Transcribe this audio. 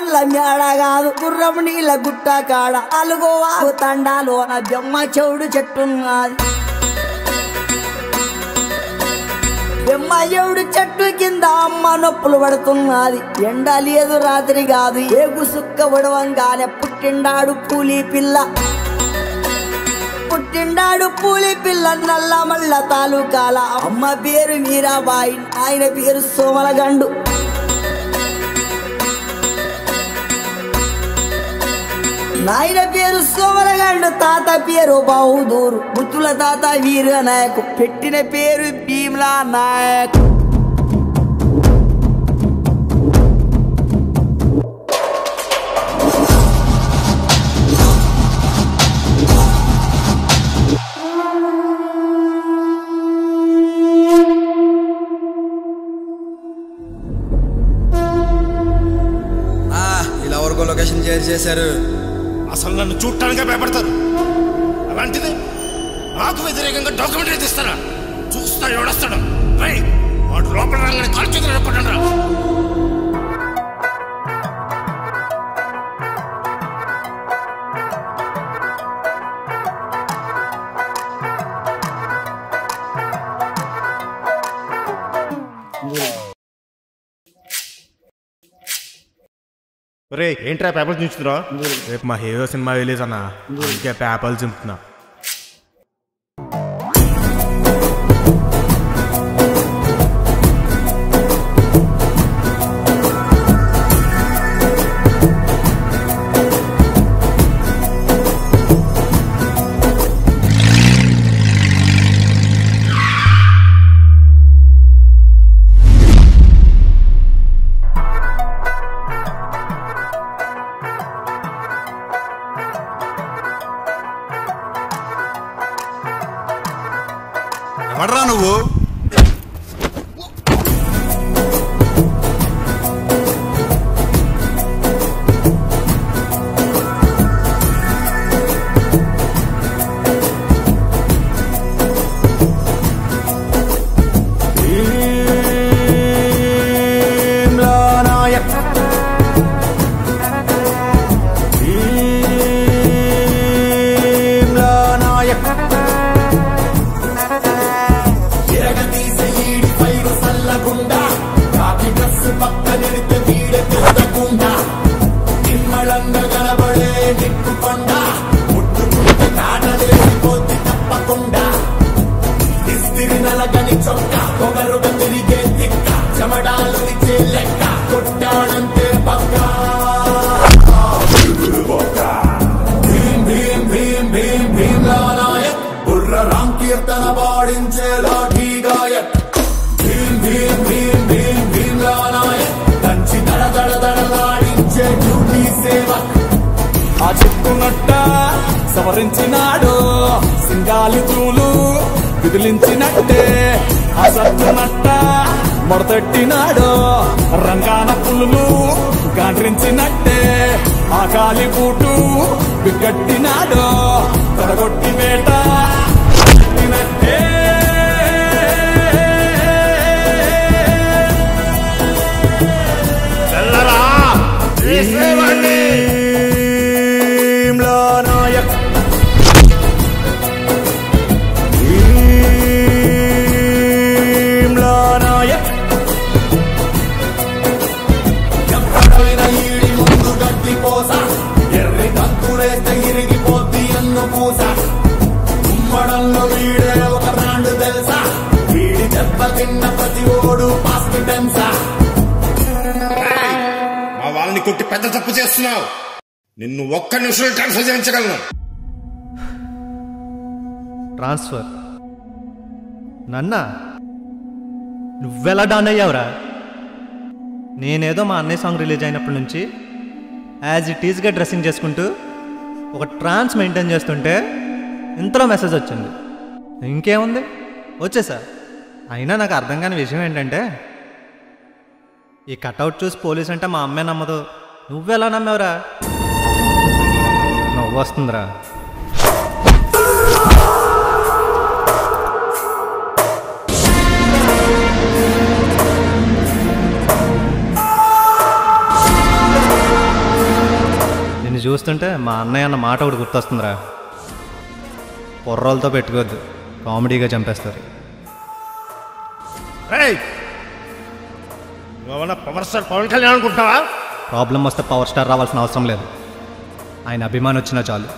ఆడోళ్ళ మేడ కాదు గుర్రం నీళ్ళ గుట్ట కాడ అలుగోవాగు తండాలో నా బెమ్మ చెవుడు చెట్టున్నది బెమ్మ చెవుడు చెట్టు కింద అమ్మ నొప్పులు పడుతున్నది ఎండ లేదు రాత్రి కాదు ఏగు సుక్క ఉడవంగానే పుట్టిండాడు పూలి పిల్ల నల్లమల్ల తాలూకాల అమ్మ పేరు మీరాబాయి ఆయన పేరు సోమలగండు నాయన పేరు సోమలగండు తాత పేరు బహదూరు ముత్తుల తాత వీర నాయకు పెట్టిన పేరు భీమ్లా నాయక్ ఇలా వరకు లొకేషన్ షేర్ చేశారు అసలు నన్ను చూడటానికే భయపడతారు అలాంటిది నాకు వ్యతిరేకంగా డాక్యుమెంటరీ తీస్తారా చూస్తా ఎవడొస్తాడు వాడు లోపల రాగానే కాలు చేతులు ఎడపడండి రే ఏంట్రా పేపర్స్ చూస్తున్నా రేపు మా హీరో సినిమా రిలీజ్ అన్న అందుకే పేపర్లు చింపుతున్నా ఎవడ్రా నువ్వు సవరించినాడు సింగాలి తూలు విదిలించినట్టే అసత్తునట్ట మొడతెట్టినాడు రంగాన పులులు గాండ్రించినట్టే ఆ కాలి బూటు బిగ్గట్టినాడు తొడగొట్టి వేట తినట్టే మా వాళ్ళని కొట్టి పెద్ద తప్పు చేస్తున్నావు నిన్ను ఒక్క నిమిషంలో ట్రాన్స్ఫర్ చేయించగలను ట్రాన్స్ఫర్ నన్నా నువ్వెలా డాన్ అయ్యావురా నేనేదో మా అన్నయ్య సాంగ్ రిలీజ్ అయినప్పటి నుంచి యాజ్ ఇట్ ఈజ్గా డ్రెస్సింగ్ చేసుకుంటూ ఒక ట్రాన్స్ మెయింటైన్ చేస్తుంటే ఇంతలో మెసేజ్ వచ్చింది ఇంకేముంది వచ్చేసా అయినా నాకు అర్థం కాని విషయం ఏంటంటే ఈ కట్అవుట్ చూసి పోలీస్ అంటే మా అమ్మే నమ్మదు నువ్వెలా నమ్మేవరా నవ్వు వస్తుందిరా నిన్ను చూస్తుంటే మా అన్నయ్య అన్న మాట ఒకటి గుర్తొస్తుందిరా, పొర్రోలతో పెట్టుకోవద్దు, కామెడీగా చంపేస్తారు. నువ్వన్నా పవర్ స్టార్ పవన్ కళ్యాణ్ అనుకుంటున్నావా? ప్రాబ్లం వస్తే పవర్ స్టార్ రావాల్సిన అవసరం లేదు, ఆయన అభిమానం వచ్చినా చాలు.